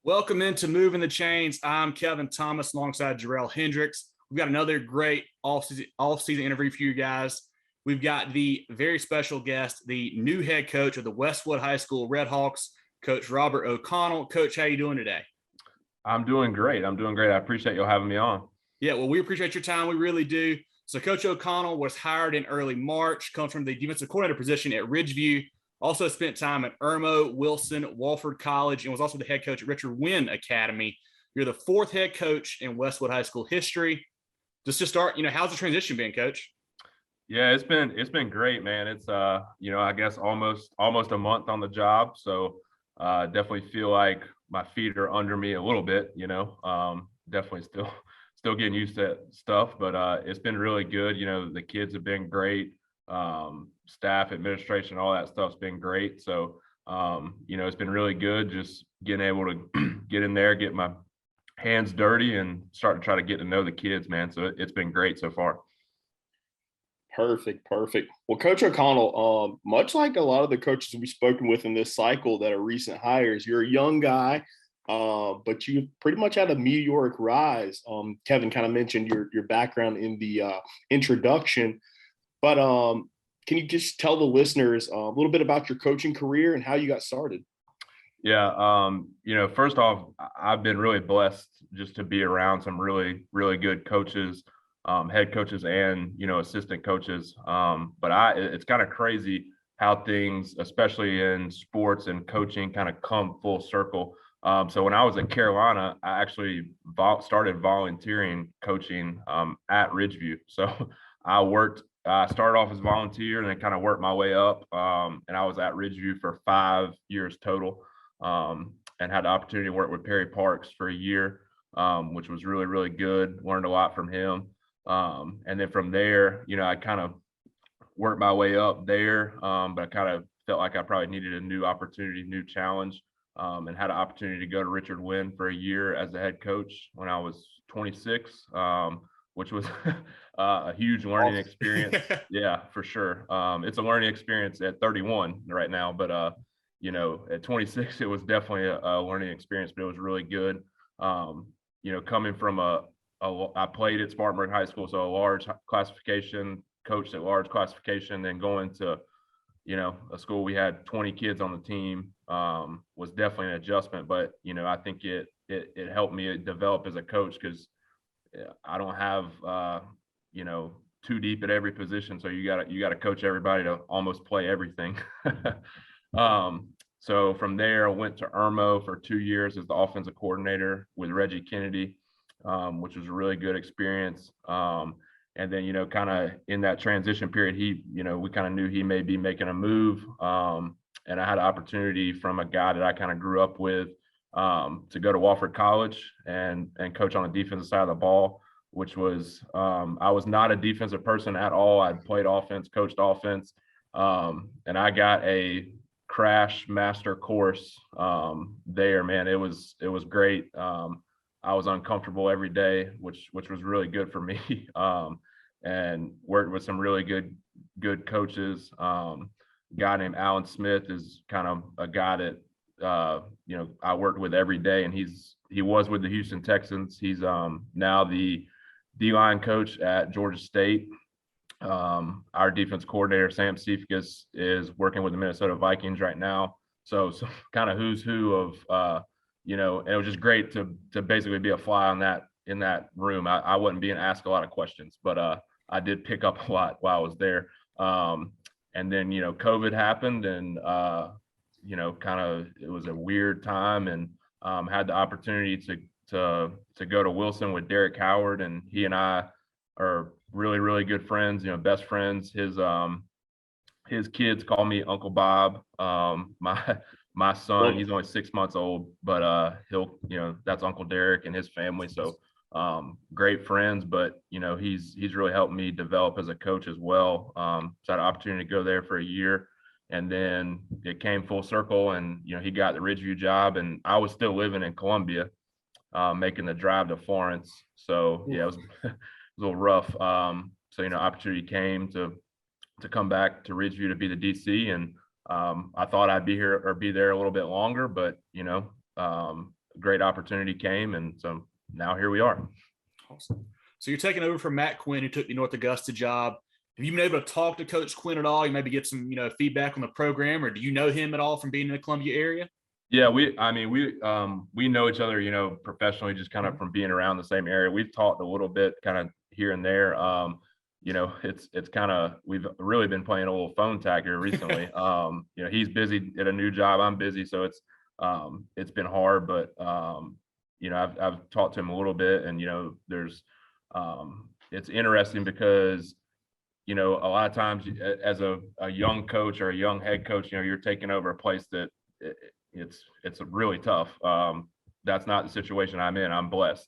Welcome into Moving the Chains. I'm Kevin Thomas alongside Jerel Hendricks. We've got another great off-season interview for you guys. We've got the very special guest, the new head coach of the Westwood High School Redhawks, Coach Robert O'Connell. Coach, how you doing today? I'm doing great. I appreciate you having me on. Yeah, well, we appreciate your time. We really do. So Coach O'Connell was hired in early March, comes from the defensive coordinator position at Ridgeview. Also spent time at Irmo, Wilson, Wofford College, and was also the head coach at Richard Wynn Academy. You're the fourth head coach in Westwood High School history. Just to start, how's the transition been, Coach? Yeah, it's been great, man. It's I guess almost a month on the job. So definitely feel like my feet are under me a little bit, definitely still getting used to stuff, but it's been really good. The kids have been great. Staff, administration, all that stuff's been great. So it's been really good just getting able to get in there, get my hands dirty and start to try to get to know the kids, man. So it's been great so far. Perfect. Well, Coach O'Connell, much like a lot of the coaches we've spoken with in this cycle that are recent hires, you're a young guy, but you've pretty much had a meteoric rise. Kevin kind of mentioned your background in the introduction, but can you just tell the listeners a little bit about your coaching career and how you got started? Yeah, first off, I've been really blessed just to be around some really, really good coaches, head coaches and, assistant coaches. But it's kind of crazy how things, especially in sports and coaching, kind of come full circle. So when I was at Carolina, I actually started volunteering coaching at Ridgeview. So I started off as volunteer and then kind of worked my way up. And I was at Ridgeview for 5 years total. And had the opportunity to work with Perry Parks for a year, which was really, really good. Learned a lot from him. And then from there, I kind of worked my way up there, but I kind of felt like I probably needed a new opportunity, new challenge, and had an opportunity to go to Richard Wynn for a year as the head coach when I was 26, which was a huge learning experience. Yeah, for sure. It's a learning experience at 31 right now, but at 26, it was definitely a learning experience, but it was really good. Coming from I played at Spartanburg High School, so a large classification, coached at large classification, then going to, a school we had 20 kids on the team was definitely an adjustment. But, I think it helped me develop as a coach because I don't have, too deep at every position. So you got to coach everybody to almost play everything. So from there, I went to Irmo for 2 years as the offensive coordinator with Reggie Kennedy, which was a really good experience. And then, kind of in that transition period, we kind of knew he may be making a move. And I had an opportunity from a guy that I kind of grew up with to go to Wofford College and coach on the defensive side of the ball, which was, I was not a defensive person at all. I'd played offense, coached offense. And I got a crash master course there, man. It was great. I was uncomfortable every day, which was really good for me. And worked with some really good coaches. A guy named Alan Smith is kind of a guy that I worked with every day, and he was with the Houston Texans. He's now the D-line coach at Georgia State. Our defense coordinator, Sam Cephas, is working with the Minnesota Vikings right now. So kind of who's who of, and it was just great to basically be a fly in that room. I wasn't being asked a lot of questions, but I did pick up a lot while I was there. And then, COVID happened and, kind of, it was a weird time and had the opportunity to go to Wilson with Derek Howard, and he and I are really, really good friends, best friends. His kids call me Uncle Bob. My son, he's only 6 months old, but that's Uncle Derek and his family. So great friends, but he's really helped me develop as a coach as well. So I had an opportunity to go there for a year, and then it came full circle, and he got the Ridgeview job, and I was still living in Columbia, making the drive to Florence. So yeah, it was a little rough. So opportunity came to come back to Ridgeview to be the DC, and I thought I'd be there a little bit longer, but great opportunity came, and so now here we are. Awesome. So you're taking over from Matt Quinn, who took the North Augusta job. Have you been able to talk to Coach Quinn at all? You maybe get some, feedback on the program, or do you know him at all from being in the Columbia area? Yeah, we know each other, professionally, just kind of from being around the same area. We've talked a little bit kind of here and there. It's kind of, we've really been playing a little phone tag here recently. He's busy at a new job. I'm busy. So it's been hard, but I've talked to him a little bit, and, there's, it's interesting because, a lot of times as a young coach or a young head coach, you're taking over a place that it's really tough. That's not the situation I'm in. I'm blessed.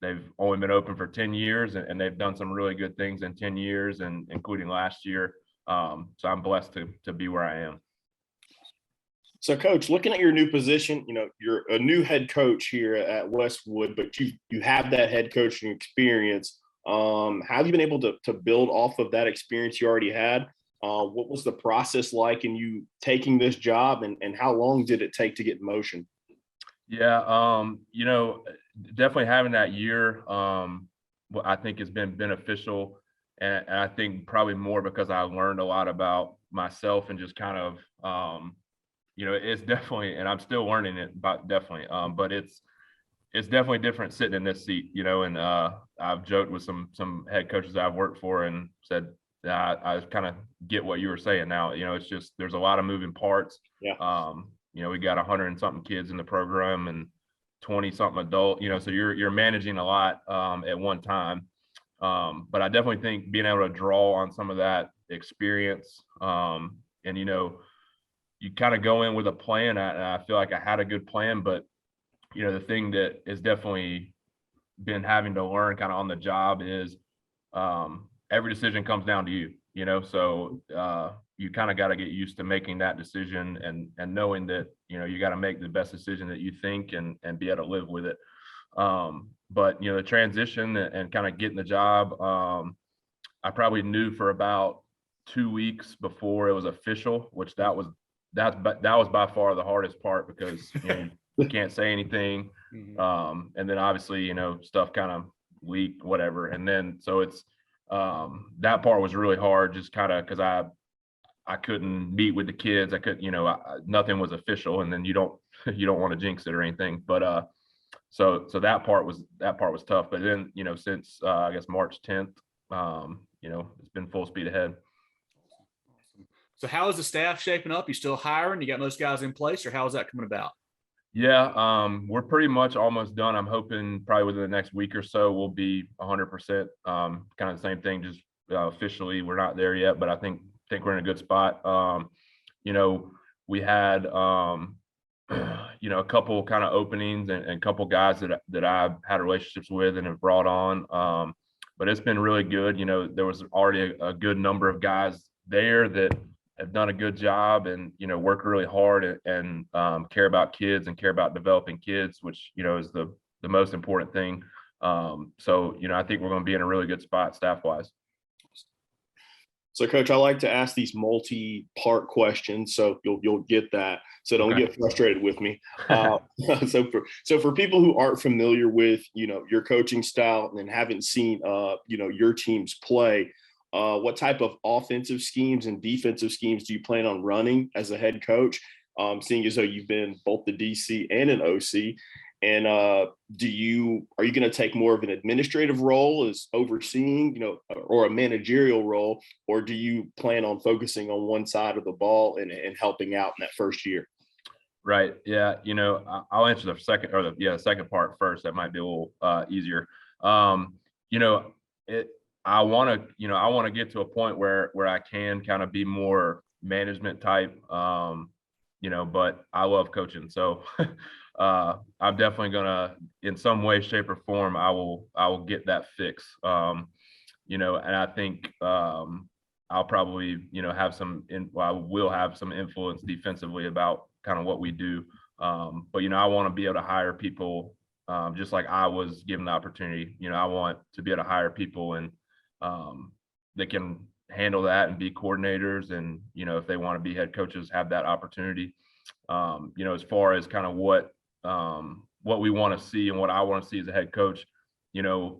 They've only been open for 10 years, and they've done some really good things in 10 years, and including last year. So I'm blessed to be where I am. So, Coach, looking at your new position, you're a new head coach here at Westwood, but you have that head coaching experience. How have you been able to build off of that experience you already had? What was the process like in you taking this job, and how long did it take to get in motion? Yeah, definitely having that year, I think has been beneficial. And I think probably more because I learned a lot about myself, and just kind of, it's definitely, and I'm still learning it, but definitely, but it's definitely different sitting in this seat, and I've joked with some head coaches I've worked for and said, I kind of get what you were saying now. It's just, there's a lot of moving parts. Yeah. We got 100 and something kids in the program and 20 something adult, so you're managing a lot at one time. But I definitely think being able to draw on some of that experience, and you kind of go in with a plan. I feel like I had a good plan, but the thing that has definitely been having to learn kind of on the job is every decision comes down to you, so you kind of got to get used to making that decision, and knowing that, you got to make the best decision that you think, and be able to live with it. But, the transition and kind of getting the job, I probably knew for about 2 weeks before it was official, which that was by far the hardest part, because, you can't say anything. And then obviously, stuff kind of leaked, whatever. And then, so it's, that part was really hard, just kind of, because I couldn't meet with the kids. I could, nothing was official, and then you don't want to jinx it or anything. But so that part was tough. But then, since I guess March 10th, it's been full speed ahead. Awesome. So how is the staff shaping up? You still hiring? You got most guys in place, or how is that coming about? Yeah, we're pretty much almost done. I'm hoping probably within the next week or so we'll be 100%. Kind of the same thing, just officially we're not there yet, but I think we're in a good spot. We had a couple kind of openings, and a couple guys that I've had relationships with and have brought on. But it's been really good. There was already a good number of guys there that have done a good job, and work really hard, and care about kids and care about developing kids, which is the most important thing. So I think we're going to be in a really good spot staff wise. So, Coach, I like to ask these multi-part questions, so you'll get that. So don't get frustrated with me. So for people who aren't familiar with your coaching style and haven't seen your teams play, what type of offensive schemes and defensive schemes do you plan on running as a head coach? Seeing as though you've been both the DC and an OC, and are you going to take more of an administrative role as overseeing, or a managerial role, or do you plan on focusing on one side of the ball and helping out in that first year? Right. Yeah. I'll answer the second, or the second part first. That might be a little easier. I want to get to a point where I can kind of be more management type, but I love coaching. So I'm definitely gonna, in some way, shape, or form, I will get that fix. And I think I'll probably I will have some influence defensively about kind of what we do. But I want to be able to hire people, just like I was given the opportunity. I want to be able to hire people, and they can handle that and be coordinators, and if they want to be head coaches, have that opportunity. As far as kind of what what we want to see and what I want to see as a head coach.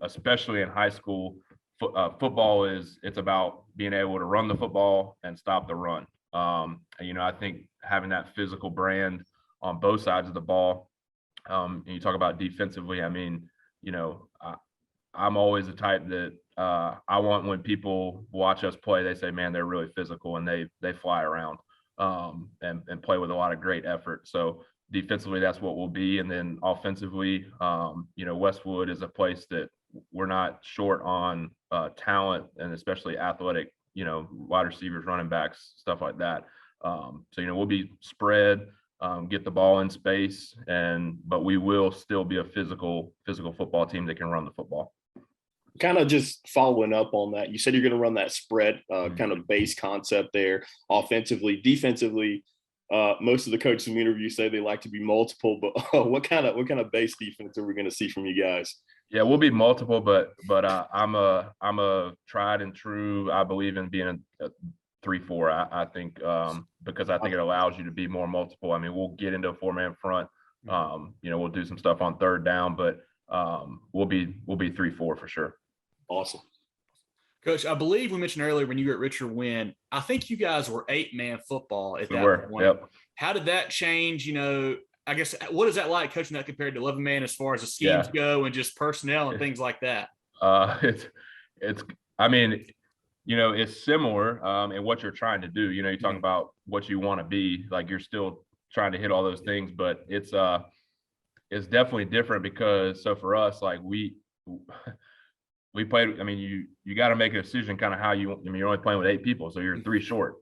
Especially in high school, football it's about being able to run the football and stop the run. I think having that physical brand on both sides of the ball. And you talk about defensively. I mean, I'm always the type that I want when people watch us play, they say, man, they're really physical and they fly around and play with a lot of great effort. So defensively, that's what we'll be. And then offensively, Westwood is a place that we're not short on talent and especially athletic, wide receivers, running backs, stuff like that. So we'll be spread, get the ball in space, but we will still be a physical football team that can run the football. Kind of just following up on that, you said you're going to run that spread kind of base concept there offensively. Defensively, most of the coaches we interview say they like to be multiple, but what kind of base defense are we going to see from you guys? Yeah, we'll be multiple, but I'm a tried and true. I believe in being a 3-4. I think because I think it allows you to be more multiple. I mean, we'll get into a 4-man front. We'll do some stuff on third down, but we'll be 3-4 for sure. Awesome. Coach, I believe we mentioned earlier when you were at Richard Wynn, I think you guys were 8-man football at that point. Yep. How did that change? I guess, what is that like coaching that compared to 11-man as far as the schemes go and just personnel and things like that? It's similar in what you're trying to do. You talk about what you want to be, like you're still trying to hit all those things, but it's definitely different because for us, like we played. I mean, you got to make a decision kind of how you're only playing with 8 people, so you're 3 short.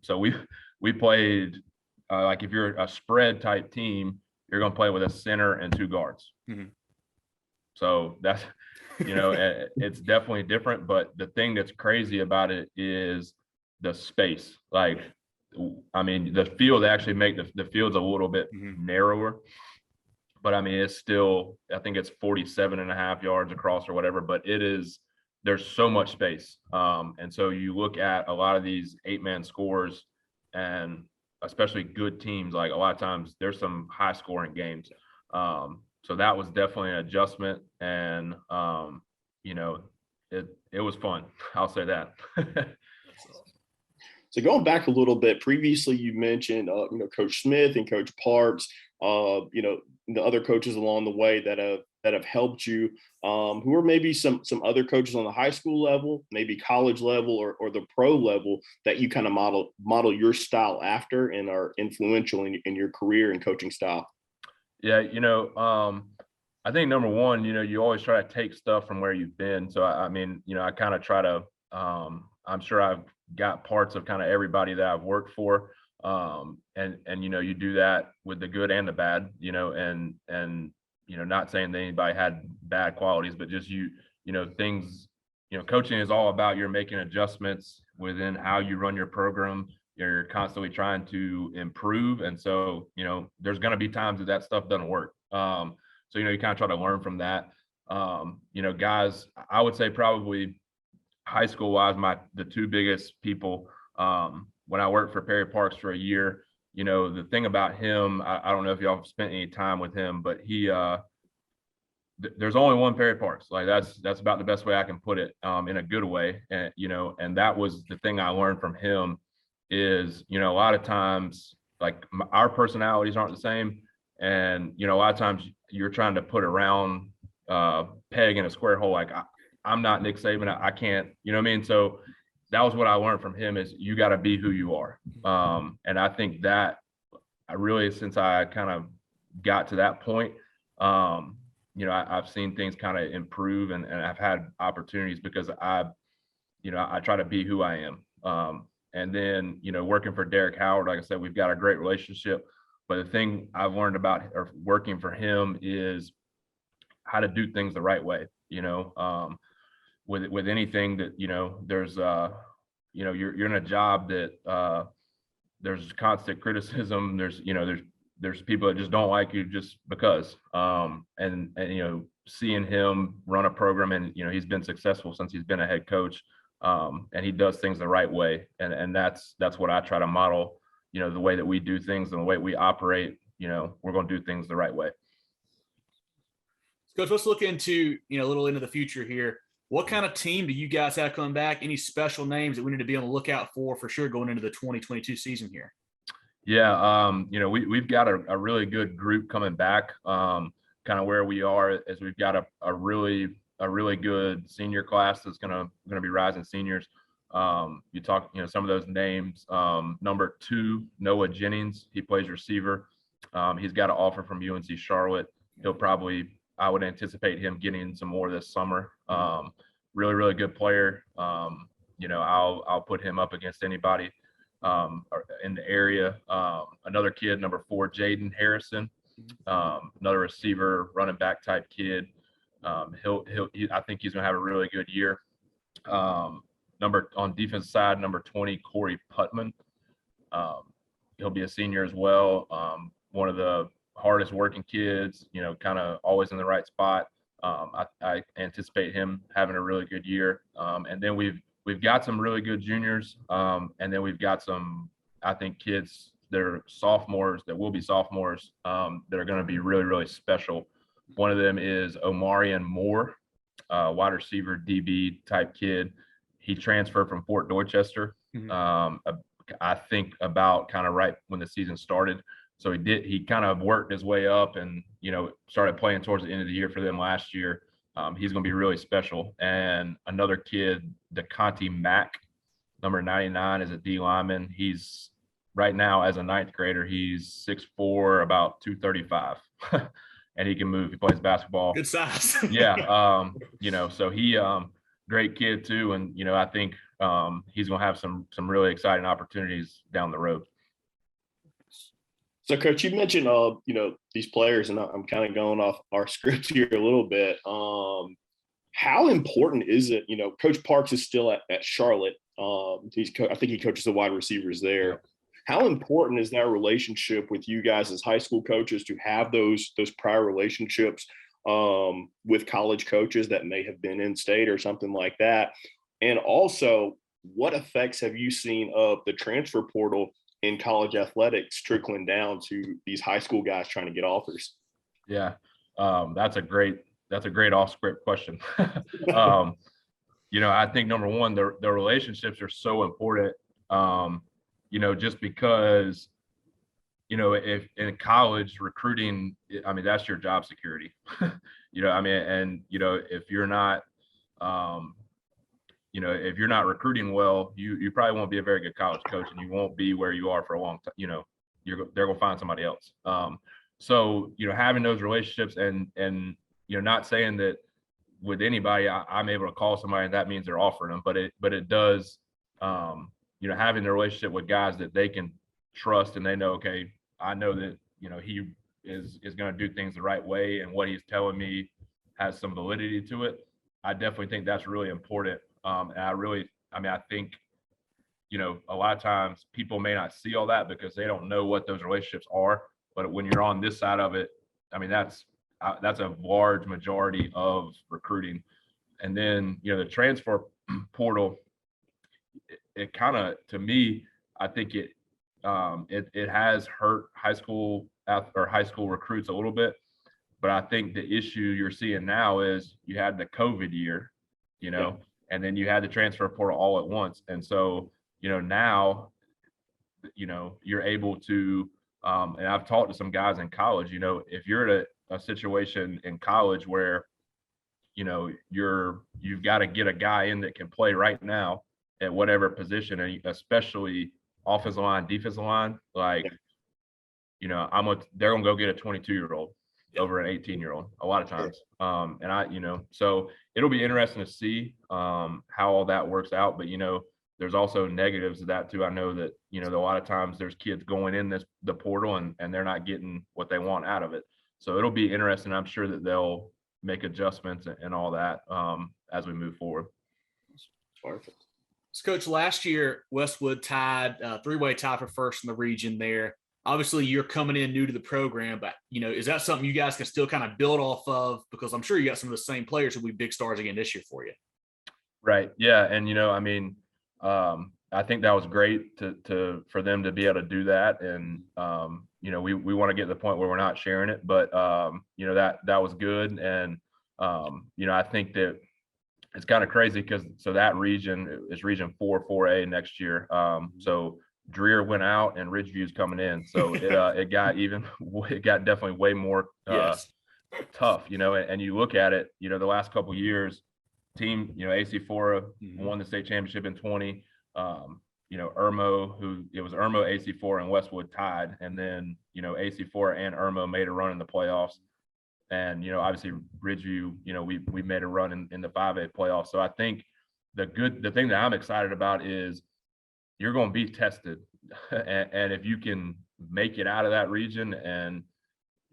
So we played like if you're a spread type team, you're going to play with a center and 2 guards. Mm-hmm. So that's it's definitely different. But the thing that's crazy about it is the space. Like, I mean, the field actually make the field's a little bit narrower. But I mean, it's still, I think it's 47.5 yards across or whatever, but there's so much space. And so you look at a lot of these 8-man scores and especially good teams, like a lot of times there's some high scoring games. So that was definitely an adjustment and, it was fun. I'll say that. So going back a little bit, previously you mentioned, Coach Smith and Coach Parks, the other coaches along the way that have helped you, who are maybe some other coaches on the high school level, maybe college level or the pro level that you kind of model your style after and are influential in your career and coaching style? Yeah, I think number one, you always try to take stuff from where you've been. So I kind of try to, I'm sure I've got parts of kind of everybody that I've worked for. And you do that with the good and the bad, and not saying that anybody had bad qualities, but just things, coaching is all about you're making adjustments within how you run your program. You're constantly trying to improve. And so, there's going to be times that stuff doesn't work. So, you kind of try to learn from that. Guys, I would say probably high school wise, the 2 biggest people, when I worked for Perry Parks for a year, the thing about him, I don't know if y'all have spent any time with him, but there's only one Perry Parks. Like that's about the best way I can put it, in a good way. And, and that was the thing I learned from him is, a lot of times, like our personalities aren't the same. And, a lot of times you're trying to put a round peg in a square hole. Like I'm not Nick Saban. I can't, you know what I mean? So that was what I learned from him is you got to be who you are. And I think that I really, since I kind of got to that point, I've seen things kind of improve and I've had opportunities because I try to be who I am. And then, working for Derek Howard, like I said, we've got a great relationship. But the thing I've learned about working for him is how to do things the right way, with anything that, there's, you're in a job that there's constant criticism. There's people that just don't like you just because, and seeing him run a program and, he's been successful since he's been a head coach, and he does things the right way. And that's what I try to model, the way that we do things and the way we operate, we're going to do things the right way. Coach, let's look into, a little into the future here. What kind of team do you guys have coming back? Any special names that we need to be on the lookout for sure going into the 2022 season here? Yeah, we've got a really good group coming back. Kind of where we are is we've got a really good senior class that's gonna be rising seniors. You talk, some of those names. Number 2, Noah Jennings, he plays receiver. He's got an offer from UNC Charlotte. He'll probably, I would anticipate him getting some more this summer. Really good player. I'll put him up against anybody in the area. Another kid, number 4, Jaden Harrison, another receiver, running back type kid. I think he's gonna have a really good year. On defense side, number 20, Corey Putman. He'll be a senior as well. One of the hardest working kids, kind of always in the right spot. I anticipate him having a really good year. And then we've got some really good juniors. And then we've got some, I think, kids that are sophomores, that will be sophomores, that are going to be really special. One of them is Omarion Moore, wide receiver, DB type kid. He transferred from Fort Dorchester, I think about kind of right when the season started. So he kind of worked his way up and, started playing towards the end of the year for them last year. He's going to be really special. And another kid, DeConte Mack, number 99, is a D lineman. He's right now, as a 9th grader, he's 6'4", about 235, and he can move. He plays basketball. Good size. Yeah. So he, great kid too. And, I think he's going to have some really exciting opportunities down the road. So, Coach, you mentioned, these players, and I'm kind of going off our script here a little bit. How important is it? Coach Parks is still at Charlotte. I think he coaches the wide receivers there. Yeah. How important is that relationship with you guys as high school coaches to have those prior relationships with college coaches that may have been in state or something like that? And also, what effects have you seen of the transfer portal in college athletics trickling down to these high school guys trying to get offers? Yeah, that's a great off script question. I think number one, the relationships are so important. Just because, if in college recruiting, that's your job security. And if you're not, if you're not recruiting well, you probably won't be a very good college coach, and you won't be where you are for a long time. They're gonna find somebody else. So having those relationships and not saying that with anybody I'm able to call somebody and that means they're offering them, but it does, having the relationship with guys that they can trust and they know, okay, I know that he is going to do things the right way, and what he's telling me has some validity to it. I definitely think that's really important. And I think, a lot of times people may not see all that because they don't know what those relationships are. But when you're on this side of it, that's a large majority of recruiting. And then, the transfer portal, it kind of, to me, I think it has hurt high school recruits a little bit. But I think the issue you're seeing now is you had the COVID year, and then you had the transfer portal all at once. And so, now, you're able to, and I've talked to some guys in college, if you're at a situation in college where, you've got to get a guy in that can play right now at whatever position, and especially offensive line, defensive line, they're gonna go get a 22-year-old over an 18-year-old a lot of times. So it'll be interesting to see how all that works out. But there's also negatives to that too. I know that a lot of times there's kids going in the portal and they're not getting what they want out of it. So it'll be interesting. I'm sure that they'll make adjustments and all that as we move forward. Perfect. So, Coach, last year Westwood tied three-way tie for first in the region there. Obviously, you're coming in new to the program, but, is that something you guys can still kind of build off of? Because I'm sure you got some of the same players who will be big stars again this year for you. Right. Yeah. And, I think that was great for them to be able to do that. And, we want to get to the point where we're not sharing it, but, that was good. And, I think that it's kind of crazy because that region is region 4A next year. So Dreer went out and Ridgeview's coming in. So it got definitely way more tough, and you look at it, the last couple of years, team, AC4 won the state championship in 20. Irmo, it was Irmo, AC4, and Westwood tied, and then AC4 and Irmo made a run in the playoffs, and obviously Ridgeview, we made a run in the 5A playoffs. So I think the thing that I'm excited about is you're going to be tested, and if you can make it out of that region, and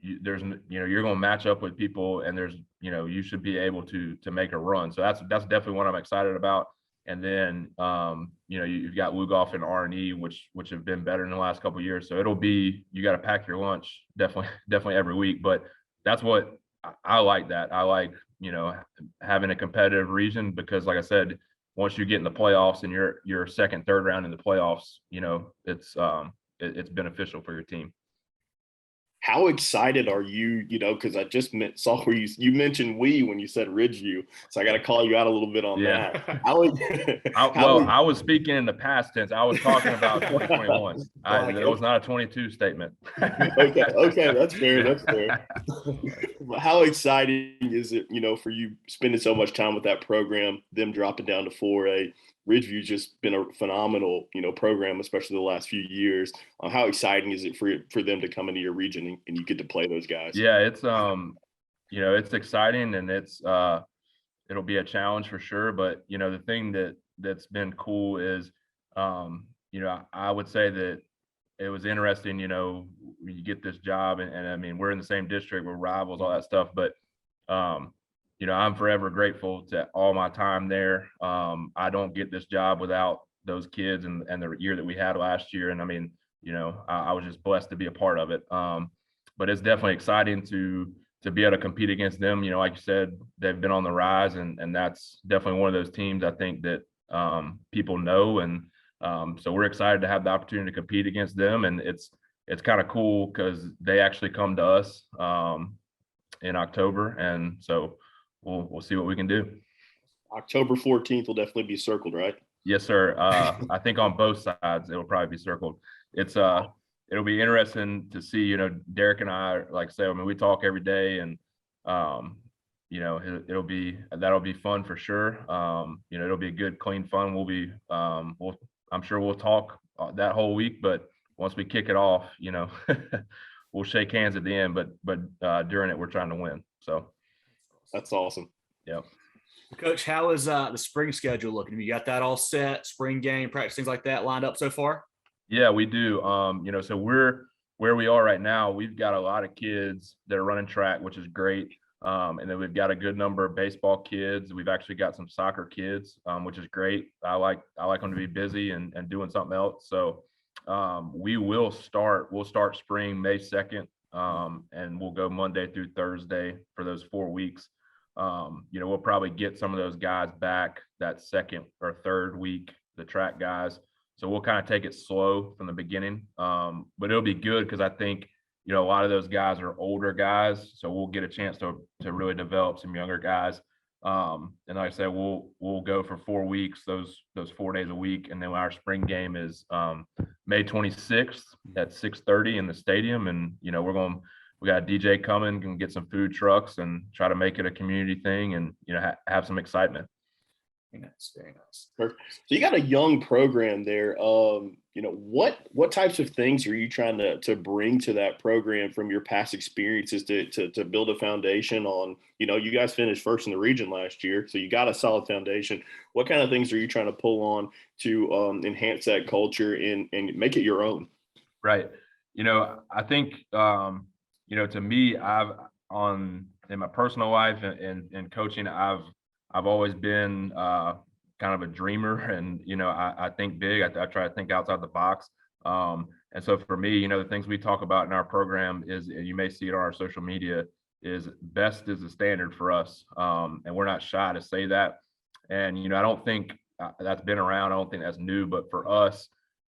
you're going to match up with people, and you should be able to make a run. So that's definitely what I'm excited about. And then you've got Lugoff and R&E, which have been better in the last couple of years. So you got to pack your lunch definitely every week. But that's what I like. That I like having a competitive region, because like I said, once you get in the playoffs and you're second, third round in the playoffs, it's beneficial for your team. How excited are you, because I just saw where you mentioned when you said Ridgeview. So I got to call you out a little bit on that. I was speaking in the past tense. I was talking about 2021. It was not a 22 statement. Okay. That's fair. How exciting is it, for you spending so much time with that program, them dropping down to 4A? Ridgeview's just been a phenomenal, program, especially the last few years. How exciting is it for them to come into your region and you get to play those guys? Yeah, it's it's exciting, and it'll be a challenge for sure. But the thing that's been cool is I would say that it was interesting. You get this job, and I mean, we're in the same district, we're rivals, all that stuff, but I'm forever grateful to all my time there. I don't get this job without those kids and the year that we had last year. And I mean, I was just blessed to be a part of it. But it's definitely exciting to be able to compete against them. Like you said, they've been on the rise, and that's definitely one of those teams I think that people know. And so we're excited to have the opportunity to compete against them. And it's kind of cool because they actually come to us in October. And so we'll see what we can do. October 14th will definitely be circled, right? Yes, sir. I think on both sides it'll probably be circled. It'll be interesting to see. Derek and I, like I say, I mean, we talk every day, and that'll be fun for sure. It'll be a good, clean fun. I'm sure we'll talk that whole week, but once we kick it off, we'll shake hands at the end. But during it, we're trying to win. So. That's awesome. Yep. Coach, how is the spring schedule looking? Have you got that all set? Spring game, practice, things like that lined up so far? Yeah, we do. So we're where we are right now. We've got a lot of kids that are running track, which is great. And then we've got a good number of baseball kids. We've actually got some soccer kids, which is great. I like them to be busy and doing something else. So we'll start spring May 2nd. And we'll go Monday through Thursday for those 4 weeks. We'll probably get some of those guys back that second or third week, the track guys. So we'll kind of take it slow from the beginning. But it'll be good because I think, a lot of those guys are older guys. So we'll get a chance to really develop some younger guys. And like I said, we'll go for 4 weeks, those 4 days a week. And then our spring game is May 26th at 6:30 in the stadium. And, we got a DJ coming, can get some food trucks and try to make it a community thing and, have some excitement. Very nice. Perfect. So you got a young program there. What types of things are you trying to bring to that program from your past experiences to build a foundation on? You guys finished first in the region last year, so you got a solid foundation. What kind of things are you trying to pull on to enhance that culture and make it your own? Right. I think to me, in my personal life and coaching, I've always been kind of a dreamer, and I think big. I try to think outside the box. And so for me, the things we talk about in our program is, and you may see it on our social media, is best is the standard for us, and we're not shy to say that. And I don't think that's been around. I don't think that's new. But for us,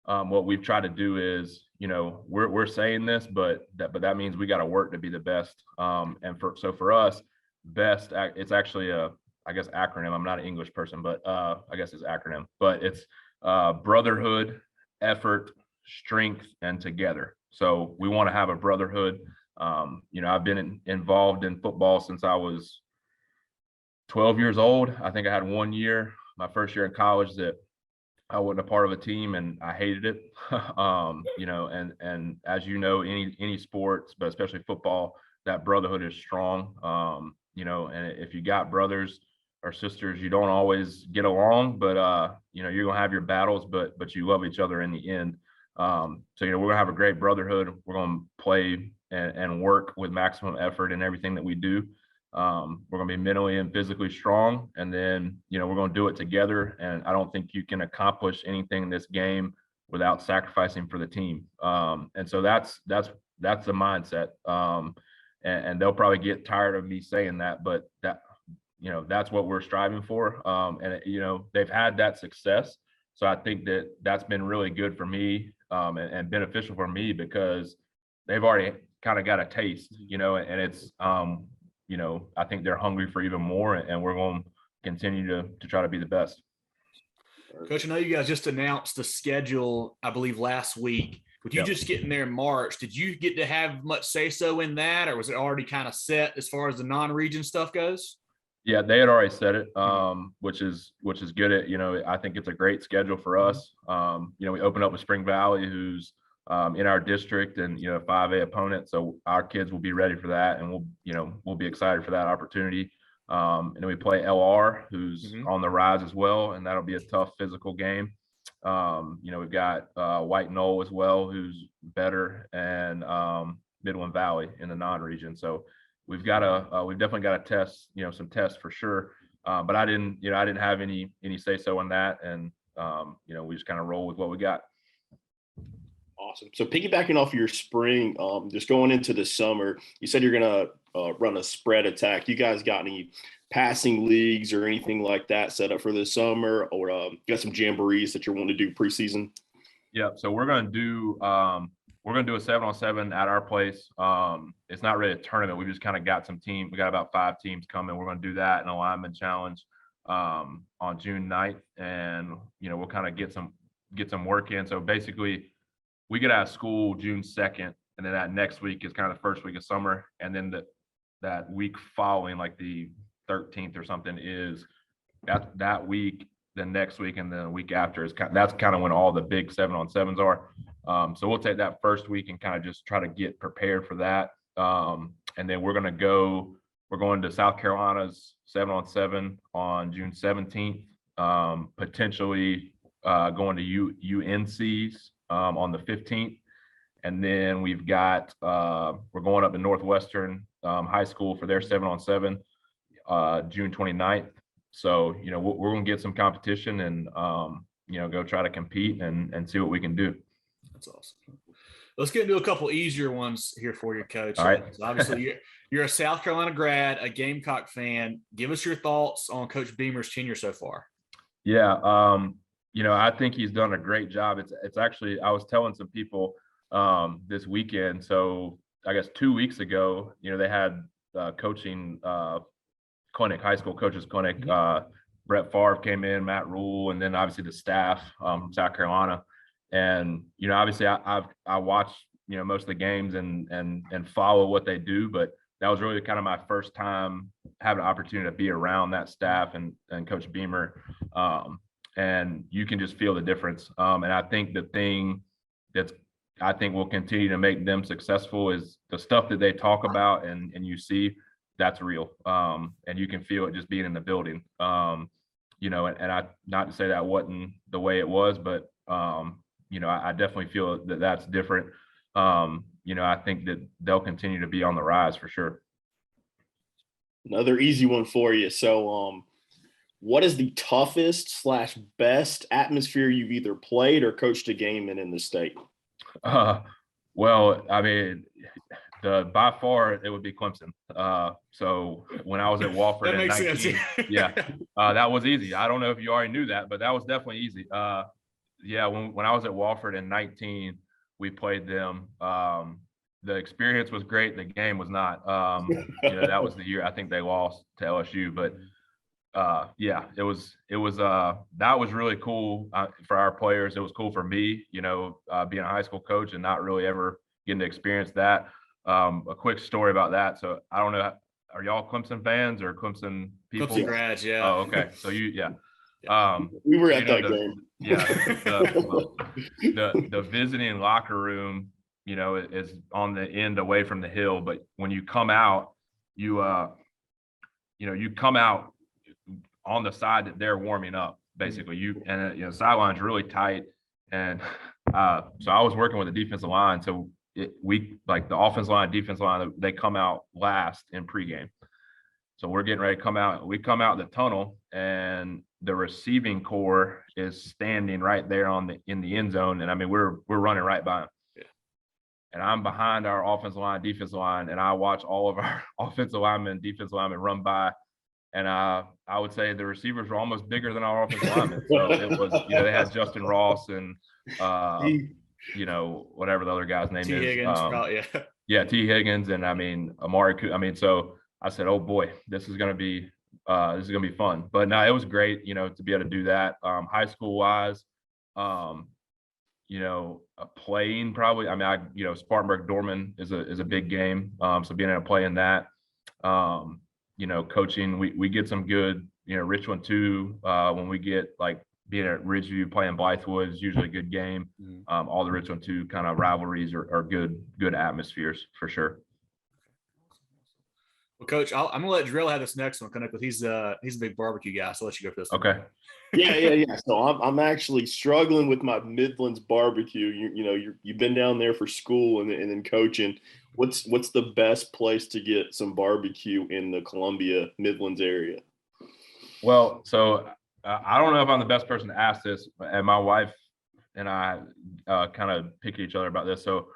what we've tried to do is, we're saying this, but that means we got to work to be the best. And for us, best. It's actually I guess acronym. I'm not an English person, but I guess it's acronym. But it's brotherhood, effort, strength, and together. So we want to have a brotherhood. I've been involved in football since I was 12 years old. I think I had 1 year, my first year in college, that I wasn't a part of a team, and I hated it. And as you know, any sports, but especially football, that brotherhood is strong. And if you got brothers or sisters, you don't always get along, but you're gonna have your battles, but you love each other in the end. We're gonna have a great brotherhood. We're gonna play and work with maximum effort in everything that we do. We're going to be mentally and physically strong, and then we're going to do it together. And I don't think you can accomplish anything in this game without sacrificing for the team. And so that's the mindset. And they'll probably get tired of me saying that, but that's what we're striving for. They've had that success, so I think that's been really good for me, and beneficial for me, because they've already kind of got a taste, and it's I think they're hungry for even more, and we're going to continue to try to be the best. Coach, I know you guys just announced the schedule, I believe, last week. With you just getting there in March, did you get to have much say-so in that, or was it already kind of set as far as the non-region stuff goes? Yeah, they had already said it, which is good. I think it's a great schedule for us. We open up with Spring Valley, who's in our district, and 5A opponent, so our kids will be ready for that, and we'll be excited for that opportunity. And then we play LR, who's on the rise as well, and that'll be a tough physical game. We've got White Knoll as well, who's better, and Midland Valley in the non-region. So we've definitely got to test some tests for sure. But I didn't have any say so on that, and we just kind of roll with what we got. Awesome. So piggybacking off your spring, just going into the summer, you said you're going to run a spread attack. You guys got any passing leagues or anything like that set up for this summer, or you got some jamborees that you're wanting to do preseason? Yeah. So we're going to do a 7-on-7 at our place. It's not really a tournament. We just kind of got some teams. We got about 5 teams coming. We're going to do that in a lineman challenge on June 9th, and we'll kind of get some work in. So basically, we get out of school June 2nd, and then that next week is kind of the first week of summer. And then that week following, like the 13th or something, is that week, the next week, and the week after that's kind of when all the big 7-on-7s are. So we'll take that first week and kind of just try to get prepared for that. And then we're going to South Carolina's 7-on-7 on June 17th, potentially going to UNC's on the 15th. And then we've got we're going up to Northwestern High School for their 7-on-7 June 29th. So we're going to get some competition and go try to compete and see what we can do. That's awesome. Let's get into a couple easier ones here for you, Coach. All right. So obviously you're a South Carolina grad, a Gamecock fan. Give us your thoughts on Coach Beamer's tenure so far. Yeah, I think he's done a great job. It's actually, I was telling some people this weekend. So I guess 2 weeks ago, they had coaching clinic, high school coaches clinic. Brett Favre came in, Matt Rule, and then obviously the staff from South Carolina. And obviously I watch most of the games and follow what they do, but that was really kind of my first time having an opportunity to be around that staff and Coach Beamer. And you can just feel the difference. And I think the thing I think will continue to make them successful is the stuff that they talk about and you see that's real. And you can feel it just being in the building. And I, not to say that wasn't the way it was, but I definitely feel that that's different. I think that they'll continue to be on the rise for sure. Another easy one for you. So, what is the toughest / best atmosphere you've either played or coached a game in the state? Well, I mean, by far it would be Clemson. So when I was at Wofford at 19, sense. Yeah, that was easy. I don't know if you already knew that, but that was definitely easy. Yeah, when I was at Wofford in 19, we played them. the experience was great. The game was not. That was the year I think they lost to LSU, but yeah, it was that was really cool for our players. It was cool for me, being a high school coach and not really ever getting to experience that. A quick story about that. So I don't know, are y'all Clemson fans or Clemson people? Clemson grads, yeah. Oh, okay. So yeah. We were at that game. Yeah. The visiting locker room, is on the end away from the hill. But when you come out, you come out on the side that they're warming up, basically. Sideline's really tight. And so I was working with the defensive line. So the offensive line, defensive line, they come out last in pregame. So we're getting ready to come out. We come out the tunnel, and the receiving core is standing right there in the end zone. And I mean, we're running right by them. Yeah. And I'm behind our offensive line, defensive line, and I watch all of our offensive linemen, defensive linemen run by. And I would say the receivers were almost bigger than our offensive linemen. So it was, they had Justin Ross and whatever the other guy's name T. is. Higgins, yeah, T. Higgins, and I mean Amari. So I said, oh boy, this is gonna be fun. But no, it was great, to be able to do that. High school wise, playing probably. I mean, Spartanburg Dorman is a big game. So being able to play in that, coaching, we get some good, Richland too. When we get like being at Ridgeview, playing Blythewood is usually a good game. All the Richland 2 kind of rivalries are good atmospheres for sure. Well, Coach, I'm gonna let Jerel have this next one, because he's a big barbecue guy. So I'll let you go for this one. Okay. Yeah. So I'm actually struggling with my Midlands barbecue. You've been down there for school and then coaching. What's the best place to get some barbecue in the Columbia Midlands area? Well, so I don't know if I'm the best person to ask this, and my wife and I kind of pick each other about this. So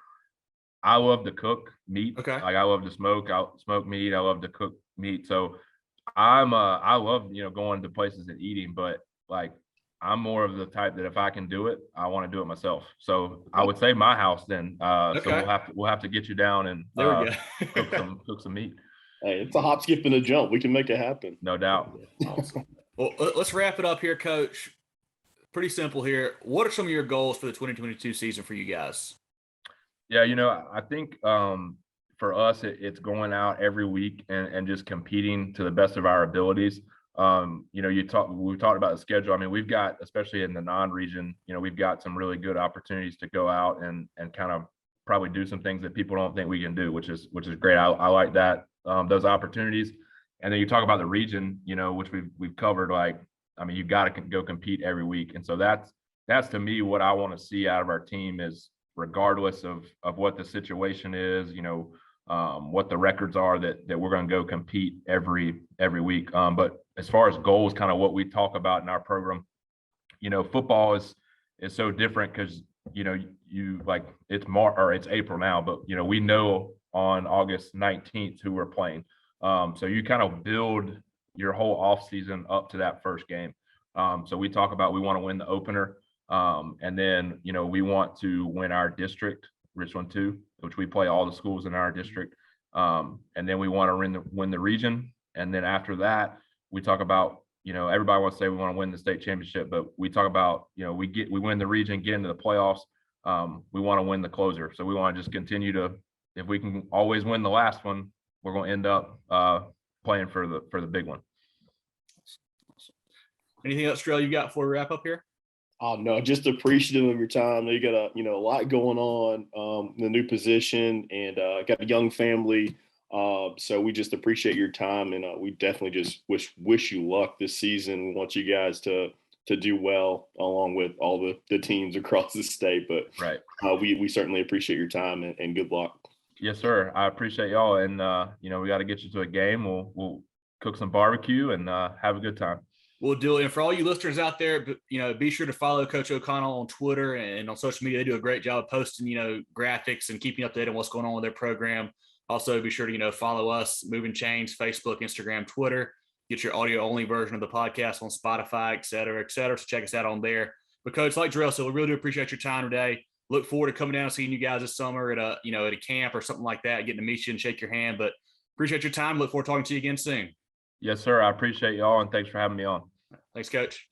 I love to cook meat. Okay. Like I love to smoke. I'll smoke meat. I love to cook meat. So I love, going to places and eating, but like I'm more of the type that if I can do it, I want to do it myself. So I would say my house then. Okay. So we'll have to get you down and there we go. cook some meat. Hey, it's a hop, skip, and a jump. We can make it happen. No doubt. Awesome. Well, let's wrap it up here, Coach. Pretty simple here. What are some of your goals for the 2022 season for you guys? Yeah, I think for us, it's going out every week and just competing to the best of our abilities. We've talked about the schedule. I mean, we've got, especially in the non-region, we've got some really good opportunities to go out and kind of probably do some things that people don't think we can do, which is great. I like that, those opportunities. And then you talk about the region, which we've covered. Like, I mean, you've got to go compete every week, and so that's to me what I want to see out of our team is, regardless of what the situation is, what the records are, that we're going to go compete every week. But as far as goals, kind of what we talk about in our program, football is so different because you like it's April now, but we know on August 19th who we're playing. So you kind of build your whole off season up to that first game. So we talk about we want to win the opener. And then, we want to win our district, Richland 2, which we play all the schools in our district. And then we want to win the region. And then after that, we talk about, everybody wants to say we want to win the state championship, but we talk about, we win the region, get into the playoffs. We want to win the closer. So we want to just continue to, if we can always win the last one, we're going to end up playing for the big one. Anything else, Jerel, you got before we wrap up here? Oh, no, just appreciative of your time. You got a lot going on, the new position, and got a young family. So we just appreciate your time, and we definitely just wish you luck this season. We want you guys to do well along with all the teams across the state. But right, we certainly appreciate your time and good luck. Yes, sir. I appreciate y'all, and we got to get you to a game. We'll cook some barbecue and have a good time. We'll do it. And for all you listeners out there, be sure to follow Coach O'Connell on Twitter and on social media. They do a great job of posting, graphics and keeping updated on what's going on with their program. Also, be sure to, follow us, Movin' Chains, Facebook, Instagram, Twitter. Get your audio-only version of the podcast on Spotify, et cetera, et cetera. So check us out on there. But, Coach, like Jerel said, we really do appreciate your time today. look forward to coming down and seeing you guys this summer at a camp or something like that, getting to meet you and shake your hand. But appreciate your time. Look forward to talking to you again soon. Yes, sir. I appreciate y'all, and thanks for having me on. Thanks, Coach.